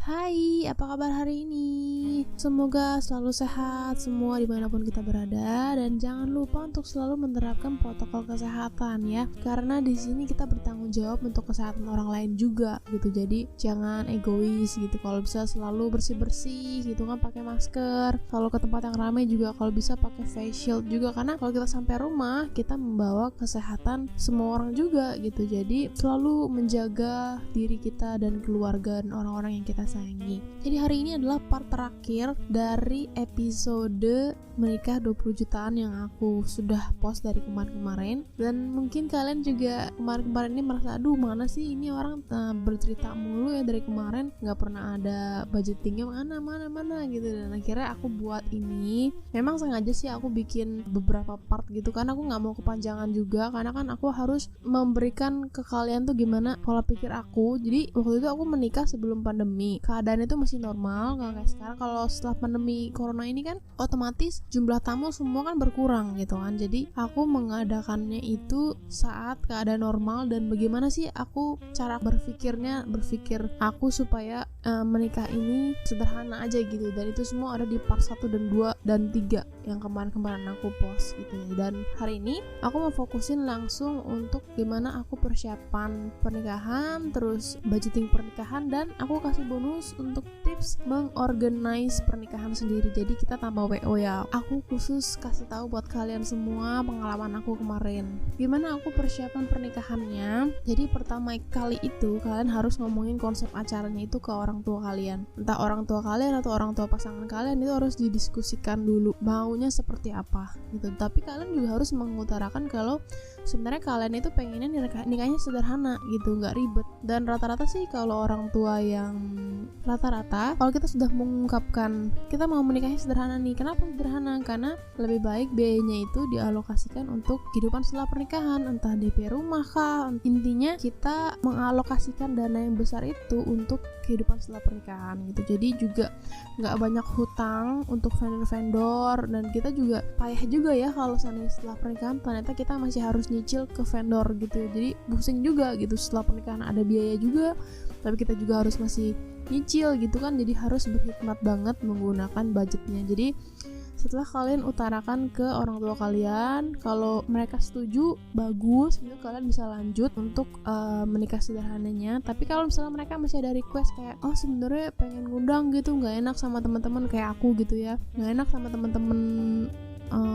Hai, apa kabar hari ini? Semoga selalu sehat semua dimanapun kita berada, dan jangan lupa untuk selalu menerapkan protokol kesehatan ya, karena di sini kita bertanggung jawab untuk kesehatan orang lain juga gitu. Jadi jangan egois gitu. Kalau bisa selalu bersih-bersih gitu kan, pakai masker. Kalau ke tempat yang ramai juga kalau bisa pakai face shield juga, karena kalau kita sampai rumah kita membawa kesehatan semua orang juga gitu. Jadi selalu menjaga diri kita dan keluarga dan orang-orang yang kita sayangi. Jadi hari ini adalah part terakhir dari episode menikah 20 jutaan yang aku sudah post dari kemarin-kemarin. Dan mungkin kalian juga kemarin-kemarin ini merasa, aduh mana sih ini orang bercerita mulu ya dari kemarin, gak pernah ada budgetingnya mana gitu. Dan akhirnya aku buat ini. Memang sengaja sih aku bikin beberapa part gitu, karena aku gak mau kepanjangan juga, karena kan aku harus memberikan ke kalian tuh gimana pola pikir aku. Jadi waktu itu aku menikah sebelum pandemi, keadaan itu masih normal, gak kayak sekarang. Kalau setelah pandemi corona ini kan otomatis jumlah tamu semua kan berkurang gitu kan. Jadi aku mengadakannya itu saat keadaan normal, dan bagaimana sih aku cara berpikir aku supaya menikah ini sederhana aja gitu. Dan itu semua ada di part 1 dan 2 dan 3 yang kemarin aku post gitu ya. Dan hari ini aku mau fokusin langsung untuk gimana aku persiapan pernikahan, terus budgeting pernikahan, dan aku kasih bonus untuk tips mengorganize pernikahan sendiri. Jadi kita tambah WO ya. Aku khusus kasih tahu buat kalian semua pengalaman aku kemarin. Gimana aku persiapan pernikahannya? Jadi pertama kali itu kalian harus ngomongin konsep acaranya itu ke orang tua kalian. Entah orang tua kalian atau orang tua pasangan kalian, itu harus didiskusikan dulu maunya seperti apa gitu. Tapi kalian juga harus mengutarakan kalau sebenarnya kalian itu pengennya nikahnya sederhana gitu, nggak ribet. Dan rata-rata sih kalau orang tua yang kalau kita sudah mengungkapkan kita mau menikahnya sederhana nih, kenapa sederhana? Karena lebih baik biayanya itu dialokasikan untuk kehidupan setelah pernikahan, entah DP rumah kah. Intinya kita mengalokasikan dana yang besar itu untuk kehidupan setelah pernikahan gitu. Jadi juga nggak banyak hutang untuk vendor-vendor, dan kita juga payah juga ya kalau setelah pernikahan ternyata kita masih harus nyicil ke vendor gitu. Jadi pusing juga gitu, setelah pernikahan ada biaya juga, tapi kita juga harus masih nyicil gitu kan. Jadi harus berhikmat banget menggunakan budgetnya. Jadi setelah kalian utarakan ke orang tua kalian, kalau mereka setuju, bagus gitu, kalian bisa lanjut untuk menikah sederhananya. Tapi kalau misalnya mereka masih ada request kayak, oh sebenarnya pengen ngundang gitu, nggak enak sama teman-teman kayak aku gitu ya, nggak enak sama teman-teman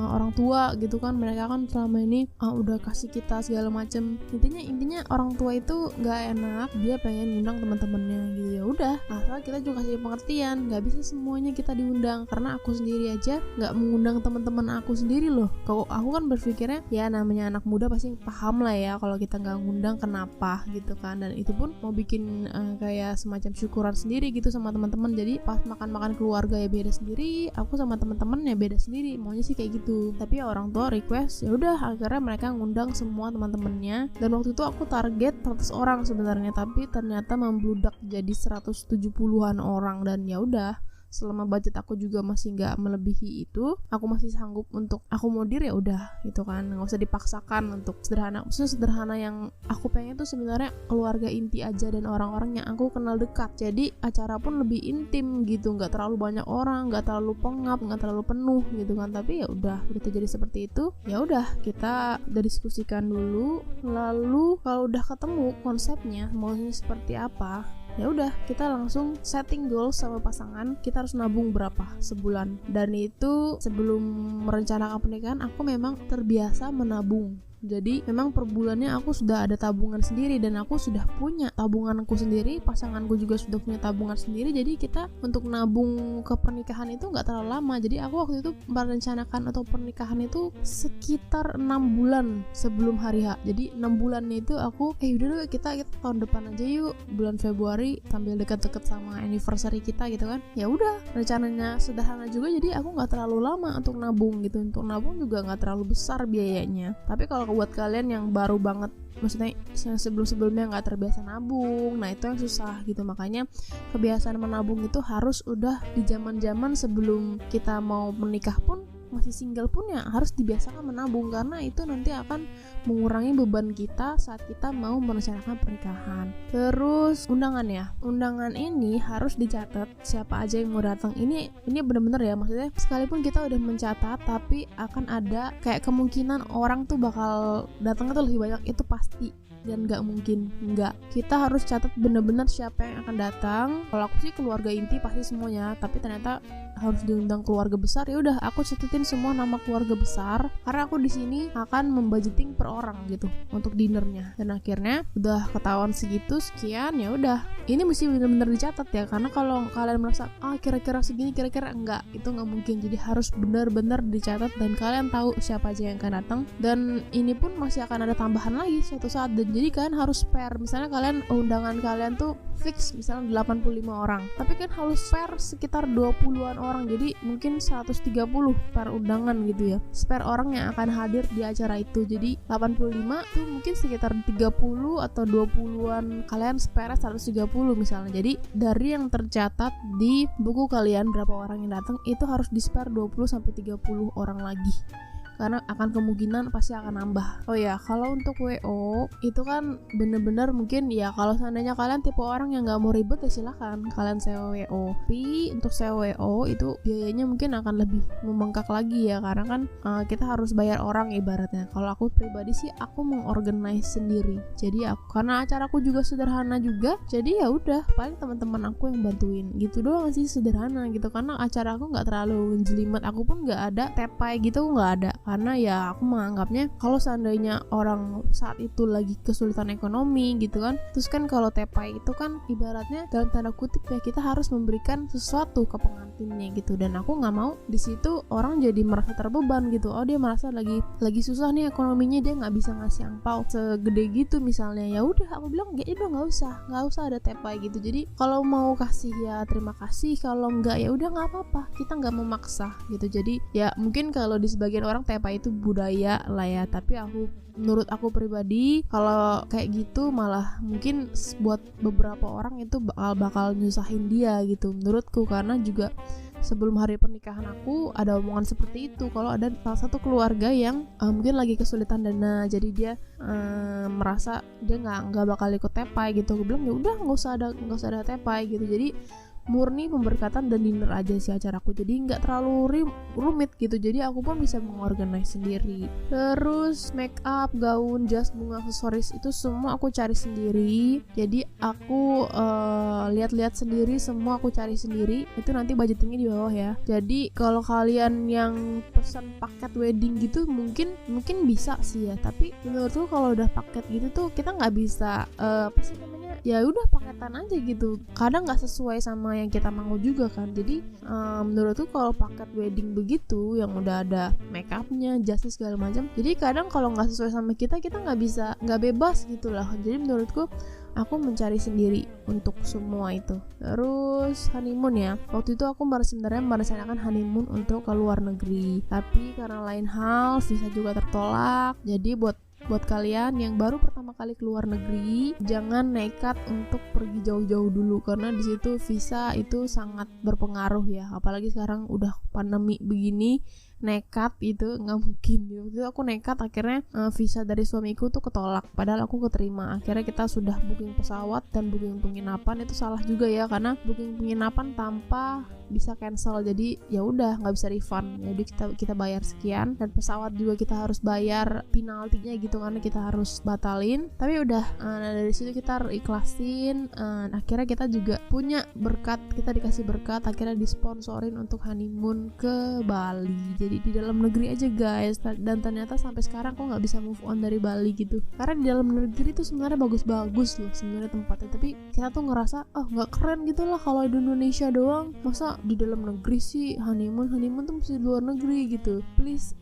orang tua gitu kan, mereka kan selama ini udah kasih kita segala macem. Intinya orang tua itu nggak enak, dia pengen ngundang teman-temannya gitu. Ya udah, asal kita juga kasih pengertian, nggak bisa semuanya kita diundang, karena aku sendiri aja nggak mengundang teman-teman aku sendiri loh. Kalau aku kan berpikirnya ya namanya anak muda pasti paham lah ya kalau kita nggak ngundang kenapa gitu kan. Dan itu pun mau bikin kayak semacam syukuran sendiri gitu sama teman-teman. Jadi pas makan keluarga ya beda sendiri, aku sama teman-teman ya beda sendiri, maunya sih kayak gitu. Tapi ya orang tua request, ya udah akhirnya mereka ngundang semua teman-temannya. Dan waktu itu aku target 100 orang sebenarnya, tapi ternyata membludak jadi 170-an orang. Dan ya udah, selama budget aku juga masih nggak melebihi itu, aku masih sanggup untuk akomodir, ya udah gitu kan, nggak usah dipaksakan untuk sederhana. Maksudnya sederhana yang aku pengen tuh sebenarnya keluarga inti aja dan orang-orang yang aku kenal dekat. Jadi acara pun lebih intim gitu, nggak terlalu banyak orang, nggak terlalu pengap, nggak terlalu penuh gitu kan. Tapi ya udah, udah jadi seperti itu. Ya udah, kita udah diskusikan dulu. Lalu kalau udah ketemu konsepnya maunya seperti apa, ya udah kita langsung setting goals sama pasangan. Kita harus nabung berapa sebulan, dan itu sebelum merencanakan pernikahan aku memang terbiasa menabung. Jadi memang per bulannya aku sudah ada tabungan sendiri, dan aku sudah punya tabunganku sendiri, pasanganku juga sudah punya tabungan sendiri. Jadi kita untuk nabung ke pernikahan itu nggak terlalu lama. Jadi aku waktu itu merencanakan untuk pernikahan itu sekitar 6 bulan sebelum hari H. Jadi 6 bulannya itu aku udah kita tahun depan aja yuk, bulan Februari, sambil deket-deket sama anniversary kita gitu kan. Ya udah, rencananya sederhana juga, jadi aku nggak terlalu lama untuk nabung gitu. Untuk nabung juga nggak terlalu besar biayanya. Tapi kalau buat kalian yang baru banget, maksudnya yang sebelum-sebelumnya nggak terbiasa nabung, nah itu yang susah gitu. Makanya kebiasaan menabung itu harus udah di zaman-zaman sebelum kita mau menikah pun masih single pun ya harus dibiasakan menabung, karena itu nanti akan mengurangi beban kita saat kita mau merencanakan pernikahan. Terus undangan ya, undangan ini harus dicatat siapa aja yang mau datang. Ini benar-benar ya, maksudnya sekalipun kita udah mencatat tapi akan ada kayak kemungkinan orang tuh bakal datangnya tuh lebih banyak, itu pasti. Dan nggak mungkin nggak, kita harus catat benar-benar siapa yang akan datang. Kalau aku sih keluarga inti pasti semuanya, tapi ternyata harus diundang keluarga besar, ya udah aku catetin semua nama keluarga besar, karena aku di sini akan membudgeting per orang gitu untuk dinernya. Dan akhirnya udah ketahuan segitu sekian, ya udah ini mesti benar-benar dicatat ya, karena kalau kalian merasa kira-kira segini, kira-kira enggak, itu nggak mungkin. Jadi harus benar-benar dicatat dan kalian tahu siapa aja yang akan datang. Dan ini pun masih akan ada tambahan lagi suatu saat, dan jadi kalian harus spare. Misalnya kalian undangan kalian tuh fix misalnya 85 orang, tapi kan harus spare sekitar 20-an orang, jadi mungkin 130 per undangan gitu ya, spare orang yang akan hadir di acara itu. Jadi 85 tuh mungkin sekitar 30 atau 20-an, kalian spare 130 misalnya. Jadi dari yang tercatat di buku kalian berapa orang yang datang, itu harus di spare 20-30 orang lagi, karena akan kemungkinan pasti akan nambah. Oh ya, kalau untuk WO itu kan bener-bener mungkin ya, kalau seandainya kalian tipe orang yang nggak mau ribet ya silahkan kalian sewa WO. Tapi untuk sewa WO itu biayanya mungkin akan lebih membengkak lagi ya, karena kan kita harus bayar orang ibaratnya. Kalau aku pribadi sih aku mengorganize sendiri. Jadi karena acaraku juga sederhana juga, jadi ya udah paling teman-teman aku yang bantuin gitu doang sih, sederhana gitu. Karena acara aku nggak terlalu jelimet, aku pun nggak ada tepai gitu, nggak ada. Karena ya aku menganggapnya kalau seandainya orang saat itu lagi kesulitan ekonomi gitu kan, terus kan kalau tepai itu kan ibaratnya dalam tanda kutip ya, kita harus memberikan sesuatu ke pengantinnya gitu. Dan aku nggak mau di situ orang jadi merasa terbeban gitu. Oh dia merasa lagi susah nih ekonominya, dia nggak bisa ngasih angpau segede gitu misalnya. Ya udah aku bilang ya udah nggak usah ada tepai gitu. Jadi kalau mau kasih ya terima kasih, kalau nggak ya udah nggak apa-apa, kita nggak memaksa gitu. Jadi ya mungkin kalau di sebagian orang tepai itu budaya lah ya, tapi menurut aku pribadi kalau kayak gitu malah mungkin buat beberapa orang itu bakal nyusahin dia gitu menurutku. Karena juga sebelum hari pernikahan aku ada omongan seperti itu, kalau ada salah satu keluarga yang mungkin lagi kesulitan dana, jadi dia merasa dia nggak bakal ikut tepai gitu. Aku bilang ya udah nggak usah ada tepai gitu. Jadi murni pemberkatan dan dinner aja sih acaraku, jadi nggak terlalu rumit gitu. Jadi aku pun bisa mengorganize sendiri. Terus make up, gaun, jas, bunga, aksesoris itu semua aku cari sendiri. Jadi aku lihat-lihat sendiri, semua aku cari sendiri. Itu nanti budgetingnya di bawah ya. Jadi kalau kalian yang pesan paket wedding gitu mungkin bisa sih ya, tapi menurutku kalau udah paket gitu tuh kita nggak bisa apa sih namanya, ya udah paketan aja gitu, kadang nggak sesuai sama yang kita mau juga kan. Jadi menurutku kalau paket wedding begitu yang udah ada make upnya, jasnya segala macam, jadi kadang kalau nggak sesuai sama kita nggak bebas gitu lah. Jadi menurutku aku mencari sendiri untuk semua itu. Terus honeymoon ya, waktu itu aku sebenarnya merencanakan honeymoon untuk ke luar negeri, tapi karena lain hal visa juga tertolak. Jadi buat kalian yang baru pertama kali keluar negeri, jangan nekat untuk pergi jauh-jauh dulu, karena di situ visa itu sangat berpengaruh ya. Apalagi sekarang udah pandemi begini, nekat itu nggak mungkin gitu. Waktu itu aku nekat, akhirnya visa dari suamiku tuh ketolak, padahal aku keterima. Akhirnya kita sudah booking pesawat dan booking penginapan, itu salah juga ya, karena booking penginapan tanpa bisa cancel, jadi ya udah nggak bisa refund. Jadi kita bayar sekian, dan pesawat juga kita harus bayar penaltinya gitu karena kita harus batalin. Tapi udah dari situ kita ikhlasin. Akhirnya kita juga punya berkat, kita dikasih berkat, akhirnya disponsorin untuk honeymoon ke Bali. Jadi di dalam negeri aja guys, dan ternyata sampai sekarang aku nggak bisa move on dari Bali gitu, karena di dalam negeri itu sebenarnya bagus-bagus loh sebenarnya tempatnya, tapi kita tuh ngerasa nggak keren gitu lah kalau di Indonesia doang, masa di dalam negeri sih honeymoon tuh mesti di luar negeri gitu. Please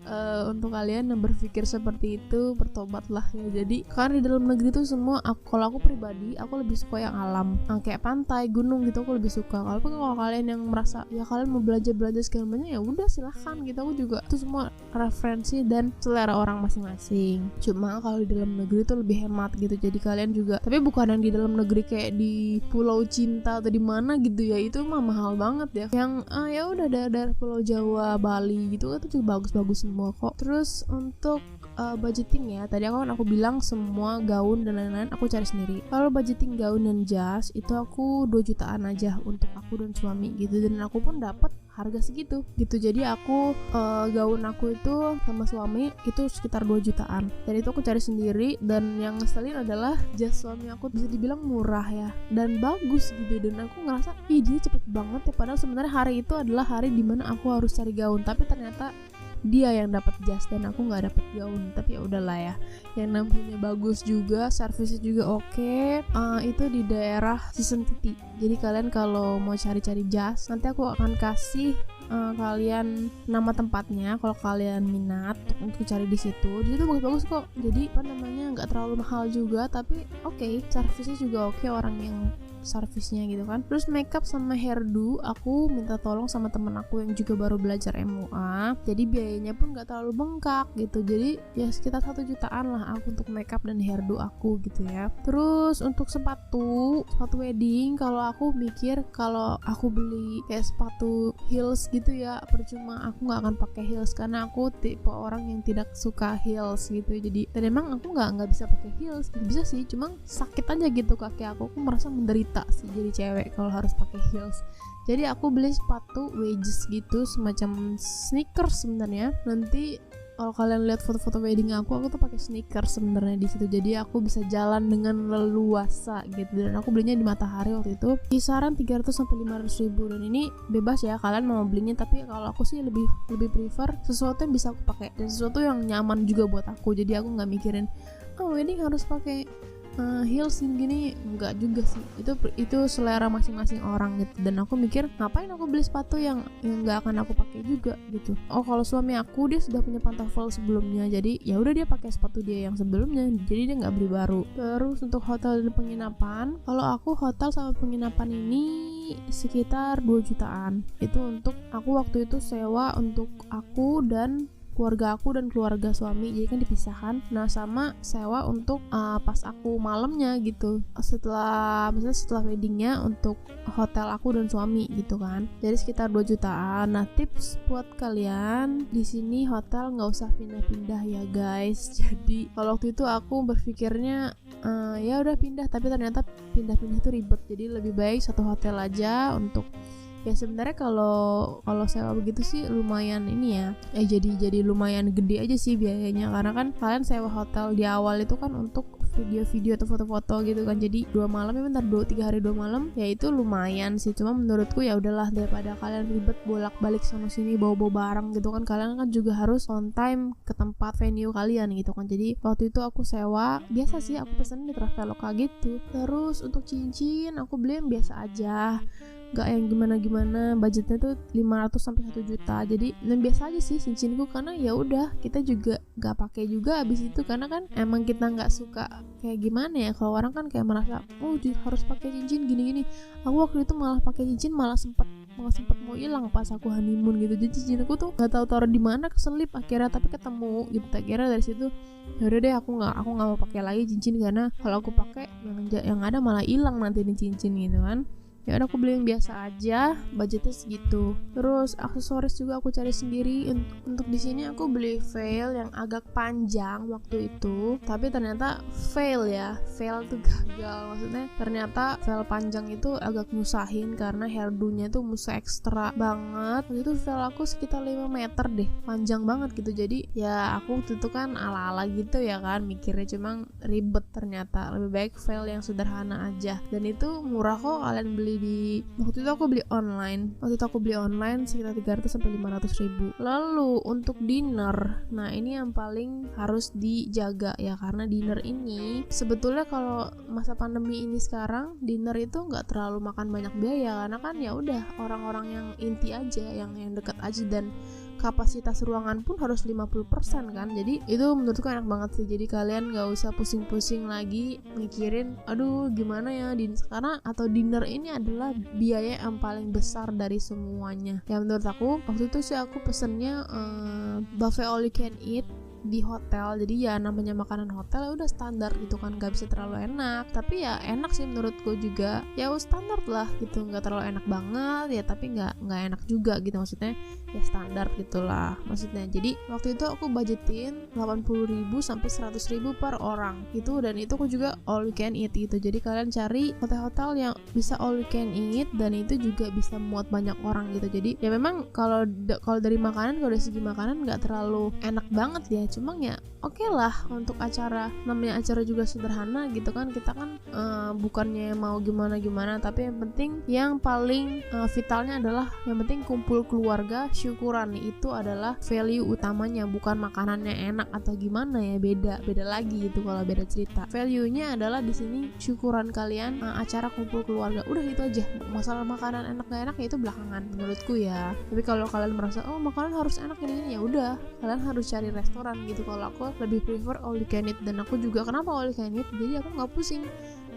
untuk kalian yang berpikir seperti itu bertobatlah ya. Jadi karena di dalam negeri tuh semua kalau aku pribadi aku lebih suka yang alam, kayak pantai, gunung gitu aku lebih suka. Kalau kalian yang merasa ya kalian mau belajar segala macam, ya udah silahkan gitu. Aku juga itu semua referensi dan selera orang masing-masing. Cuma kalau di dalam negeri tuh lebih hemat gitu. Jadi kalian juga, tapi bukan yang di dalam negeri kayak di Pulau Cinta atau di mana gitu ya, itu mah mahal banget ya yang ya udah daerah Pulau Jawa, Bali gitu itu juga bagus-bagus semua kok. Terus untuk budgeting ya, tadi aku bilang semua gaun dan lain-lain aku cari sendiri. Kalau budgeting gaun dan jas itu aku 2 jutaan aja untuk aku dan suami gitu, dan aku pun dapat harga segitu gitu. Jadi aku gaun aku itu sama suami itu sekitar 2 jutaan, dan itu aku cari sendiri. Dan yang ngeselin adalah jas suami aku bisa dibilang murah ya dan bagus gitu, dan aku ngerasa ih dia cepet banget ya, padahal sebenarnya hari itu adalah hari dimana aku harus cari gaun, tapi ternyata dia yang dapat jas dan aku nggak dapat gaun. Tapi ya udahlah ya, yang namanya bagus juga, servisnya juga oke. Itu di daerah Season City. Jadi kalian kalau mau cari-cari jas, nanti aku akan kasih kalian nama tempatnya kalau kalian minat untuk cari di situ. Di situ bagus-bagus kok. Jadi nggak terlalu mahal juga, tapi oke, servisnya juga oke, orang yang servisnya gitu kan. Terus makeup sama hairdo aku minta tolong sama temen aku yang juga baru belajar MUA, jadi biayanya pun gak terlalu bengkak gitu. Jadi ya sekitar 1 jutaan lah aku untuk makeup dan hairdo aku gitu ya. Terus untuk sepatu wedding, kalau aku mikir kalau aku beli kayak sepatu heels gitu ya percuma, aku gak akan pakai heels karena aku tipe orang yang tidak suka heels gitu. Jadi dan emang aku nggak bisa pakai heels, bisa sih, cuma sakit aja gitu kaki aku merasa menderita sih jadi cewek kalau harus pakai heels. Jadi aku beli sepatu wedges gitu, semacam sneakers sebenarnya. Nanti kalau kalian lihat foto-foto wedding aku tuh pakai sneakers sebenarnya di situ. Jadi aku bisa jalan dengan leluasa gitu. Dan aku belinya di Matahari waktu itu kisaran 300 sampai 500 ribu. Dan ini bebas ya kalian mau belinya, tapi kalau aku sih lebih prefer sesuatu yang bisa aku pakai dan sesuatu yang nyaman juga buat aku. Jadi aku nggak mikirin wedding harus pakai heels gini, enggak juga sih. Itu selera masing-masing orang gitu. Dan aku mikir ngapain aku beli sepatu yang enggak akan aku pakai juga gitu. Kalau suami aku dia sudah punya pantofel sebelumnya, jadi ya udah dia pakai sepatu dia yang sebelumnya, jadi dia nggak beli baru. Terus untuk hotel dan penginapan, kalau aku hotel sama penginapan ini sekitar 2 jutaan. Itu untuk aku waktu itu sewa untuk aku dan keluarga aku dan keluarga suami, jadi kan dipisahkan. Nah sama sewa untuk pas aku malamnya gitu, setelah weddingnya untuk hotel aku dan suami gitu kan, jadi sekitar 2 jutaan. Nah tips buat kalian di sini, hotel nggak usah pindah-pindah ya guys. Jadi kalau waktu itu aku berpikirnya ya udah pindah, tapi ternyata pindah-pindah itu ribet, jadi lebih baik satu hotel aja. Untuk ya sebenarnya kalau sewa begitu sih lumayan ini ya, jadi lumayan gede aja sih biayanya, karena kan kalian sewa hotel di awal itu kan untuk video-video atau foto-foto gitu kan. Jadi 2 malam ya, bentar 3 hari 2 malam ya itu lumayan sih. Cuma menurutku ya udahlah, daripada kalian ribet bolak-balik sana sini bawa barang gitu kan, kalian kan juga harus on time ke tempat venue kalian gitu kan. Jadi waktu itu aku sewa biasa sih, aku pesen di Traveloka gitu. Terus untuk cincin aku beli yang biasa aja, gak yang gimana-gimana, budgetnya tuh 500 sampai 1 juta. Jadi dan biasa aja sih cincinku, karena ya udah kita juga gak pakai juga abis itu, karena kan emang kita nggak suka kayak gimana ya, kalau orang kan kayak merasa harus pakai cincin gini-gini. Aku waktu itu malah pakai cincin malah sempet mau hilang pas aku honeymoon gitu. Jadi cincinku tuh nggak tahu taruh di mana, keselip akhirnya, tapi ketemu gitu. Tak kira dari situ yaudah deh aku nggak mau pakai lagi cincin, karena kalau aku pakai yang ada malah hilang nanti nih cincin gitu kan. Ya udah aku beli yang biasa aja, budgetnya segitu. Terus aksesoris juga aku cari sendiri. Untuk di sini aku beli veil yang agak panjang waktu itu, tapi ternyata fail tuh gagal. Maksudnya ternyata veil panjang itu agak nyusahin karena hairdo-nya tuh mesti ekstra banget. Waktu itu veil aku sekitar 5 meter deh, panjang banget gitu. Jadi ya aku waktu itu kan ala-ala gitu ya kan, mikirnya cuma ribet, ternyata lebih baik veil yang sederhana aja. Dan itu murah kok, kalian beli waktu itu aku beli online sekitar 300 sampai 500 ribu. Lalu untuk dinner, nah ini yang paling harus dijaga ya, karena dinner ini sebetulnya kalau masa pandemi ini sekarang dinner itu nggak terlalu makan banyak biaya, karena kan ya udah orang-orang yang inti aja, yang dekat aja, dan kapasitas ruangan pun harus 50% kan. Jadi itu menurutku enak banget sih. Jadi kalian gak usah pusing-pusing lagi mikirin aduh gimana ya karena atau dinner ini adalah biaya yang paling besar dari semuanya. Ya menurut aku waktu itu sih aku pesennya buffet all you can eat di hotel, jadi ya namanya makanan hotel ya udah standar gitu kan, nggak bisa terlalu enak, tapi ya enak sih menurutku juga, ya standar lah gitu, nggak terlalu enak banget ya tapi nggak enak juga gitu, maksudnya ya standar gitulah maksudnya. Jadi waktu itu aku budgetin 80.000 sampai 100.000 per orang gitu, dan itu aku juga all you can eat gitu. Jadi kalian cari hotel-hotel yang bisa all you can eat dan itu juga bisa muat banyak orang gitu. Jadi ya memang kalau dari makanan, kalau dari segi makanan nggak terlalu enak banget ya, cuma ya oke lah untuk acara, namanya acara juga sederhana gitu kan, kita kan bukannya mau gimana-gimana, tapi yang penting yang paling vitalnya adalah yang penting kumpul keluarga, syukuran, itu adalah value utamanya, bukan makanannya enak atau gimana ya, beda lagi gitu kalau beda cerita. Value-nya adalah di sini syukuran kalian, acara kumpul keluarga, udah itu aja. Masalah makanan enak gak enak ya itu belakangan menurutku ya. Tapi kalau kalian merasa oh makanan harus enak ini ya udah, kalian harus cari restoran gitu. Kalau aku lebih prefer all you can eat, dan aku juga kenapa all you can eat, jadi aku nggak pusing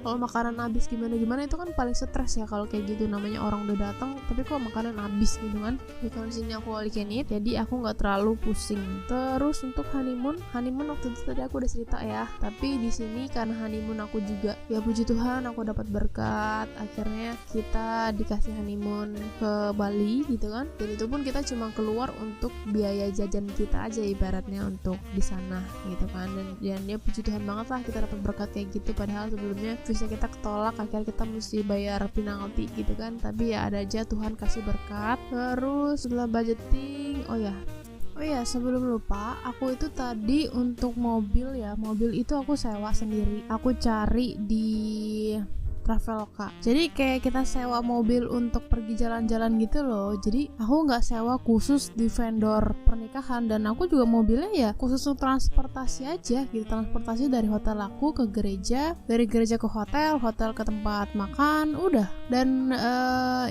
kalau makanan habis gimana itu kan paling stres ya kalau kayak gitu, namanya orang udah datang tapi kok makanan habis gitu kan. Jadi kalau di sini aku all you can eat, jadi aku nggak terlalu pusing. Terus untuk honeymoon waktu itu tadi aku udah cerita ya, tapi di sini karena honeymoon aku juga ya puji Tuhan aku dapat berkat, akhirnya kita dikasih honeymoon ke Bali gitu kan, dan itu pun kita cuma keluar untuk biaya jajan kita aja ibaratnya untuk di sana gitu kan, dan ya puji Tuhan banget lah kita dapat berkat kayak gitu, padahal sebelumnya visa kita ketolak, akhirnya kita mesti bayar penalti gitu kan, tapi ya ada aja Tuhan kasih berkat. Terus setelah budgeting, oh ya sebelum lupa, aku itu tadi untuk mobil itu aku sewa sendiri, aku cari di Traveloka. Jadi kayak kita sewa mobil untuk pergi jalan-jalan gitu loh. Jadi aku nggak sewa khusus di vendor pernikahan, dan aku juga mobilnya ya khusus untuk transportasi aja gitu, transportasi dari hotel aku ke gereja, dari gereja ke hotel ke tempat makan, udah. Dan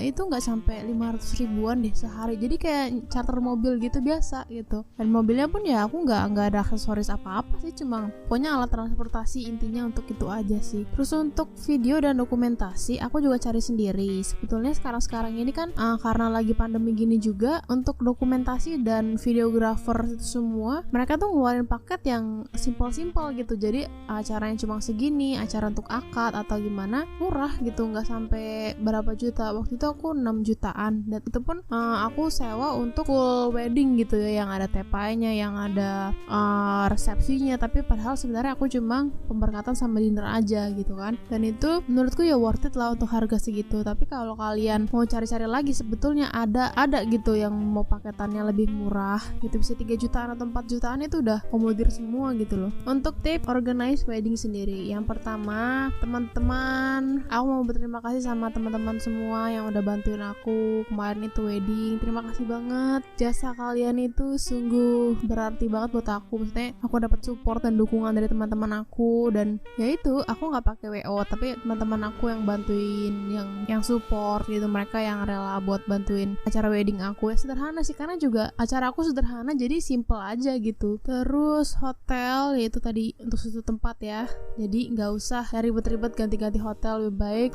itu nggak sampai 500 ribuan deh sehari. Jadi kayak charter mobil gitu biasa gitu. Dan mobilnya pun ya aku nggak ada aksesoris apa-apa sih, cuma pokoknya alat transportasi intinya untuk itu aja sih. Terus untuk video dan dokumentasi aku juga cari sendiri. Sebetulnya sekarang ini kan karena lagi pandemi gini juga, untuk dokumentasi dan videographer itu semua mereka tuh ngeluarin paket yang simple gitu. Jadi acaranya cuma segini, acara untuk akad atau gimana murah gitu, nggak sampai berapa juta. Waktu itu aku 6 jutaan, dan itu pun aku sewa untuk full wedding gitu ya, yang ada tepainya, yang ada resepsinya, tapi padahal sebenarnya aku cuma pemberkatan sama dinner aja gitu kan. Dan itu menurutku ya worth it lah untuk harga segitu. Tapi kalau kalian mau cari-cari lagi, sebetulnya ada gitu yang mau paketannya lebih murah gitu, bisa 3 jutaan atau 4 jutaan, itu udah komodir semua gitu loh. Untuk tip organize wedding sendiri, yang pertama teman-teman, aku mau berterima kasih sama teman-teman semua yang udah bantuin aku kemarin itu wedding. Terima kasih banget, jasa kalian itu sungguh berarti banget buat aku. Maksudnya aku dapat support dan dukungan dari teman-teman aku, dan ya itu aku nggak pakai WO, tapi teman-teman aku yang bantuin, yang support gitu, mereka yang rela buat bantuin acara wedding aku. Ya sederhana sih, karena juga acara aku sederhana, jadi simple aja gitu. Terus hotel, yaitu tadi untuk satu tempat ya, jadi nggak usah ribet-ribet ganti-ganti hotel, lebih baik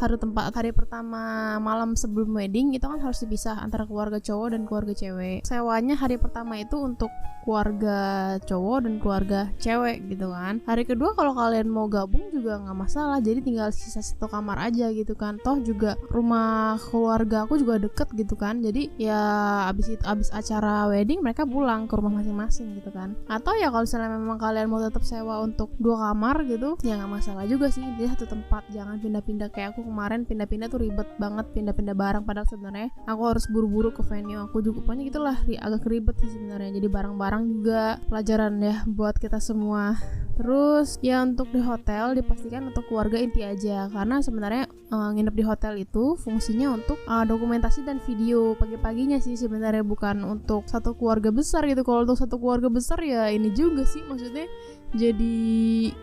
hari pertama malam sebelum wedding itu kan harus dipisah antara keluarga cowok dan keluarga cewek. Sewanya hari pertama itu untuk keluarga cowok dan keluarga cewek gitu kan. Hari kedua kalau kalian mau gabung juga nggak masalah, jadi tinggal sisa satu kamar aja gitu kan. Toh juga rumah keluarga aku juga deket gitu kan, jadi ya abis acara wedding mereka pulang ke rumah masing-masing gitu kan. Atau ya kalau misalnya memang kalian mau tetap sewa untuk 2 kamar gitu ya nggak masalah juga sih, di satu tempat, jangan pindah-pindah kayak aku kemarin. Pindah-pindah tuh ribet banget, pindah-pindah barang, padahal sebenarnya aku harus buru-buru ke venue aku juga, pokoknya gitulah, agak ribet sih sebenarnya. Jadi barang-barang juga pelajaran ya buat kita semua. Terus ya untuk di hotel dipastikan untuk keluarga inti aja, karena sebenarnya nginep di hotel itu fungsinya untuk dokumentasi dan video pagi-paginya sih sebenarnya, bukan untuk satu keluarga besar gitu. Kalau untuk satu keluarga besar ya ini juga sih, maksudnya jadi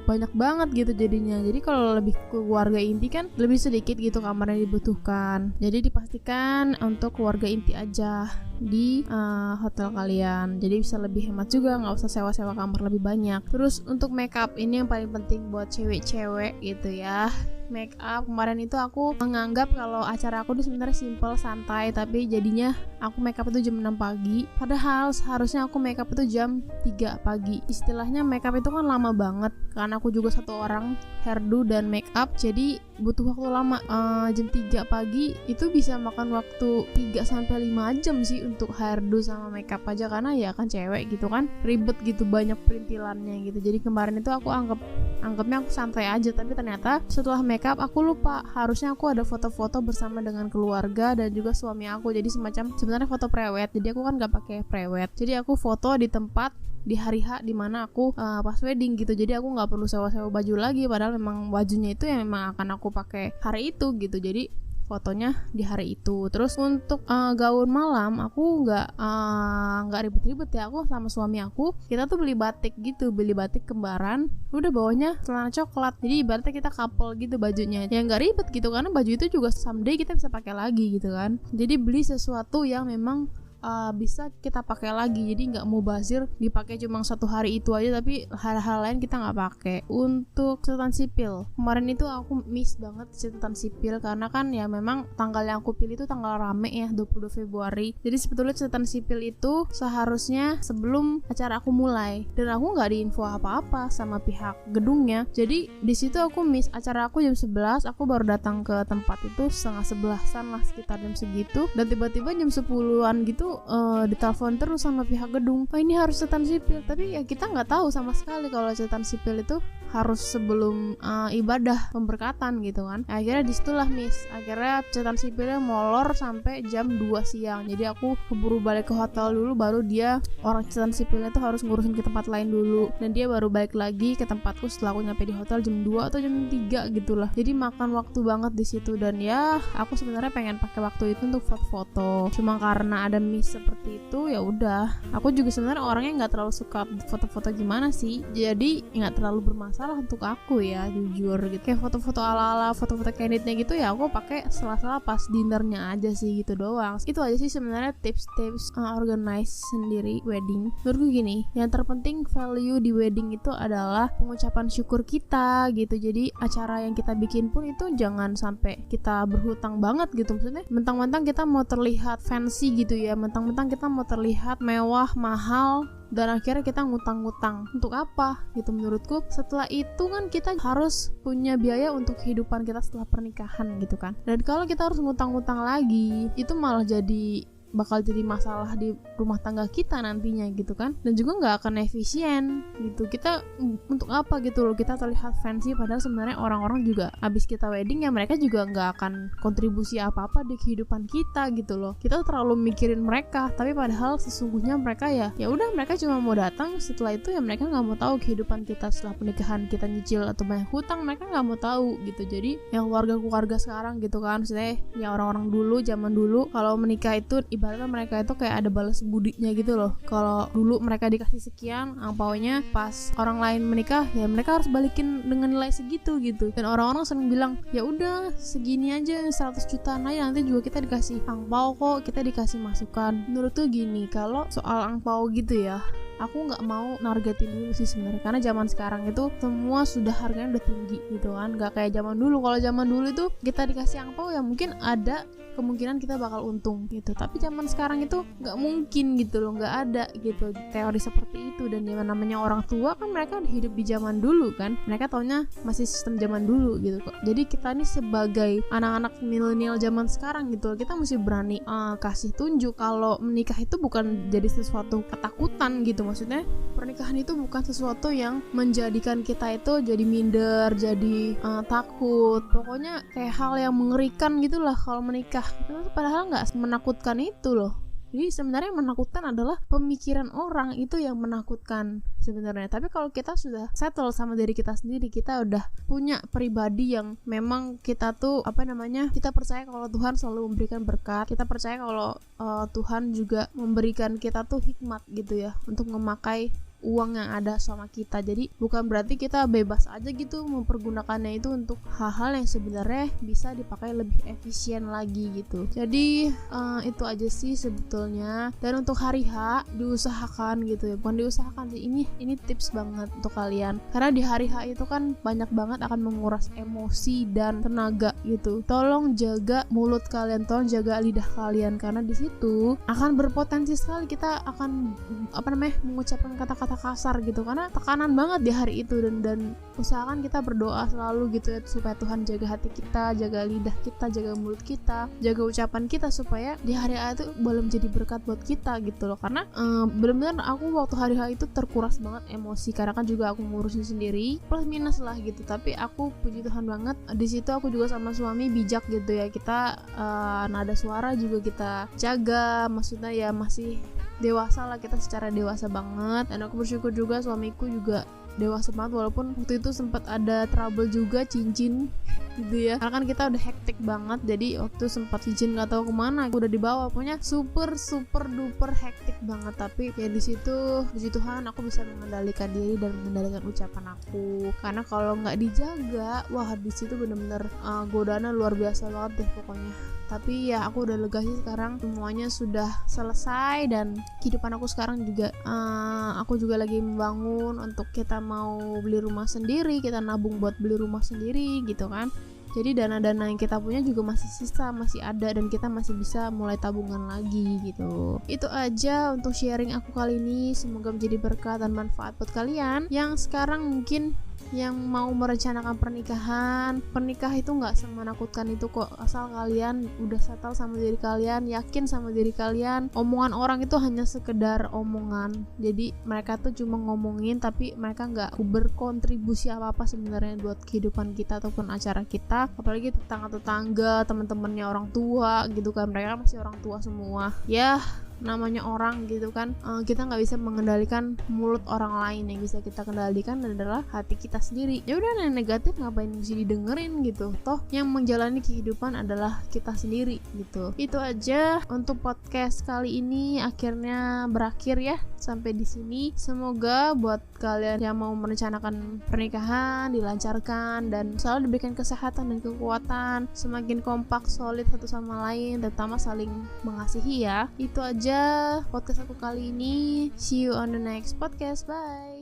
banyak banget gitu jadinya. Jadi kalau lebih keluarga inti kan lebih sedikit gitu kamar yang dibutuhkan, jadi dipastikan untuk keluarga inti aja di hotel kalian, jadi bisa lebih hemat juga, nggak usah sewa-sewa kamar lebih banyak. Terus untuk makeup ini yang paling penting buat cewek-cewek gitu ya. make up. Kemarin itu aku menganggap kalau acara aku itu sebenarnya simple, santai, tapi jadinya aku make up itu jam 6 pagi. Padahal seharusnya aku make up itu jam 3 pagi. Istilahnya make up itu kan lama banget, karena aku juga satu orang hairdo dan make up, jadi butuh waktu lama. Jam 3 pagi itu bisa makan waktu 3-5 jam sih untuk hairdo sama make up aja, karena ya kan cewek gitu kan, ribet gitu, banyak perintilannya gitu. Jadi kemarin itu aku anggapnya aku santai aja, tapi ternyata setelah make up aku lupa harusnya aku ada foto-foto bersama dengan keluarga dan juga suami aku. Jadi semacam sebenarnya foto prewed, jadi aku kan gak pakai prewed, jadi aku foto di tempat di hari H dimana aku pas wedding gitu. Jadi aku nggak perlu sewa-sewa baju lagi, padahal memang bajunya itu yang memang akan aku pakai hari itu gitu. Jadi fotonya di hari itu. Terus untuk gaun malam aku nggak ribet-ribet ya. Aku sama suami aku, kita tuh beli batik gitu, beli batik kembaran, udah bawahnya celana coklat. Jadi ibaratnya kita couple gitu bajunya, ya nggak ribet gitu, karena baju itu juga someday kita bisa pakai lagi gitu kan. Jadi beli sesuatu yang memang bisa kita pakai lagi, jadi nggak mau bazir dipakai cuma satu hari itu aja, tapi hal-hal lain kita nggak pakai. Untuk catatan sipil kemarin itu aku miss banget catatan sipil, karena kan ya memang tanggal yang aku pilih itu tanggal rame ya, 22 Februari. Jadi sebetulnya catatan sipil itu seharusnya sebelum acara aku mulai, dan aku nggak diinfo apa-apa sama pihak gedungnya. Jadi di situ aku miss acara aku jam 11, aku baru datang ke tempat itu setengah 11-an lah, sekitar jam segitu, dan tiba-tiba jam 10-an gitu ditelepon terus sama pihak gedung, ini harus catatan sipil. Tapi ya kita nggak tahu sama sekali kalau catatan sipil itu harus sebelum ibadah pemberkatan gitu kan. Akhirnya disitulah miss, akhirnya catatan sipilnya molor sampai jam 2 siang. Jadi aku keburu balik ke hotel dulu, baru dia orang catatan sipilnya tuh harus ngurusin ke tempat lain dulu, dan dia baru balik lagi ke tempatku setelah aku nyampe di hotel jam 2 atau jam 3 gitulah. Jadi makan waktu banget di situ, dan ya aku sebenarnya pengen pakai waktu itu untuk foto-foto, cuma karena ada miss seperti itu ya udah. Aku juga sebenarnya orangnya nggak terlalu suka foto-foto gimana sih, jadi nggak terlalu bermasalah untuk aku ya, jujur gitu. Kayak foto-foto ala-ala, foto-foto candidnya gitu ya aku pakai sela-sela pas dinernya aja sih, gitu doang. Itu aja sih sebenarnya tips-tips organize sendiri wedding. Menurutku gini, yang terpenting value di wedding itu adalah pengucapan syukur kita gitu. Jadi acara yang kita bikin pun itu jangan sampai kita berhutang banget gitu. Maksudnya mentang-mentang kita mau terlihat fancy gitu ya, mentang-mentang kita mau terlihat mewah, mahal, dan akhirnya kita ngutang-ngutang untuk apa gitu. Menurutku setelah itu kan kita harus punya biaya untuk kehidupan kita setelah pernikahan gitu kan. Dan kalau kita harus ngutang-ngutang lagi, itu malah bakal jadi masalah di rumah tangga kita nantinya gitu kan, dan juga nggak akan efisien gitu. Kita untuk apa gitu loh, kita terlihat fancy padahal sebenarnya orang-orang juga abis kita wedding ya mereka juga nggak akan kontribusi apa-apa di kehidupan kita gitu loh. Kita terlalu mikirin mereka, tapi padahal sesungguhnya mereka ya udah, mereka cuma mau datang, setelah itu ya mereka nggak mau tahu kehidupan kita setelah pernikahan, kita nyicil atau banyak hutang, mereka nggak mau tahu gitu. Jadi yang keluarga sekarang gitu kan, maksudnya ya orang-orang dulu, zaman dulu kalau menikah itu ibaratnya mereka itu kayak ada balas budinya gitu loh. Kalau dulu mereka dikasih sekian angpaunya, pas orang lain menikah ya mereka harus balikin dengan nilai segitu gitu. Dan orang-orang sering bilang ya udah segini aja, 100 jutaan aja, nanti juga kita dikasih angpau kok, kita dikasih masukan. Menurut tuh gini, kalau soal angpau gitu ya, aku nggak mau nargetin dulu sih sebenarnya, karena zaman sekarang itu semua sudah harganya udah tinggi gitu kan, nggak kayak zaman dulu. Kalau zaman dulu itu kita dikasih angpau ya mungkin ada kemungkinan kita bakal untung gitu, tapi zaman sekarang itu nggak mungkin gitu loh, nggak ada gitu teori seperti itu. Dan yang namanya orang tua kan mereka hidup di zaman dulu kan, mereka taunya masih sistem zaman dulu gitu kok. Jadi kita nih sebagai anak-anak milenial zaman sekarang gitu, kita mesti berani kasih tunjuk kalau menikah itu bukan jadi sesuatu ketakutan gitu. Maksudnya pernikahan itu bukan sesuatu yang menjadikan kita itu jadi minder, jadi takut, pokoknya kayak hal yang mengerikan gitulah kalau menikah. Padahal nggak menakutkan itu loh. Jadi sebenarnya yang menakutkan adalah pemikiran orang, itu yang menakutkan sebenarnya. Tapi kalau kita sudah settle sama diri kita sendiri, kita udah punya pribadi yang memang kita tuh kita percaya kalau Tuhan selalu memberikan berkat, kita percaya kalau Tuhan juga memberikan kita tuh hikmat gitu ya untuk memakai uang yang ada sama kita. Jadi bukan berarti kita bebas aja gitu mempergunakannya itu untuk hal-hal yang sebenarnya bisa dipakai lebih efisien lagi gitu. Jadi itu aja sih sebetulnya. Dan untuk hari H diusahakan gitu ya, bukan diusahakan sih, ini tips banget untuk kalian, karena di hari H itu kan banyak banget akan menguras emosi dan tenaga gitu. Tolong jaga mulut kalian, tolong jaga lidah kalian, karena di situ akan berpotensi sekali kita akan mengucapkan kata-kata kasar gitu, karena tekanan banget di hari itu. Dan usahakan kita berdoa selalu gitu ya, supaya Tuhan jaga hati kita, jaga lidah kita, jaga mulut kita, jaga ucapan kita, supaya di hari H itu boleh menjadi berkat buat kita gitu loh. Karena benar-benar aku waktu hari H itu terkuras banget emosi, karena kan juga aku ngurusin sendiri plus minus lah gitu. Tapi aku puji Tuhan banget di situ aku juga sama suami bijak gitu ya, kita nada suara juga kita jaga, maksudnya ya masih dewasa lah, kita secara dewasa banget. Dan aku bersyukur juga suamiku juga dewasa banget, walaupun waktu itu sempat ada trouble juga cincin gitu ya, karena kan kita udah hektik banget. Jadi waktu sempat cincin nggak tahu kemana, udah dibawa, pokoknya super duper hektik banget. Tapi ya di situ puji Tuhan aku bisa mengendalikan diri dan mengendalikan ucapan aku, karena kalau nggak dijaga, wah di situ bener-bener godaannya luar biasa banget deh pokoknya. Tapi ya aku udah lega sih sekarang, semuanya sudah selesai. Dan kehidupan aku sekarang juga aku juga lagi membangun untuk kita mau beli rumah sendiri, kita nabung buat beli rumah sendiri gitu kan. Jadi dana-dana yang kita punya juga masih sisa, masih ada, dan kita masih bisa mulai tabungan lagi gitu. Itu aja untuk sharing aku kali ini, semoga menjadi berkat dan manfaat buat kalian yang sekarang mungkin yang mau merencanakan pernikahan. Pernikah itu nggak semenakutkan itu kok, asal kalian udah settle sama diri kalian, yakin sama diri kalian. Omongan orang itu hanya sekedar omongan, jadi mereka tuh cuma ngomongin, tapi mereka nggak berkontribusi apa-apa sebenarnya buat kehidupan kita ataupun acara kita. Apalagi tetangga-tetangga, teman-temannya orang tua gitu kan, mereka masih orang tua semua ya. Namanya orang gitu kan, kita nggak bisa mengendalikan mulut orang lain. Yang bisa kita kendalikan adalah hati kita sendiri. Ya udah, yang negatif ngapain mesti didengerin gitu, toh yang menjalani kehidupan adalah kita sendiri gitu. Itu aja untuk podcast kali ini, akhirnya berakhir ya sampai di sini. Semoga buat kalian yang mau merencanakan pernikahan dilancarkan dan selalu diberikan kesehatan dan kekuatan, semakin kompak solid satu sama lain, terutama saling mengasihi ya. Itu aja podcast aku kali ini. See you on the next podcast. Bye.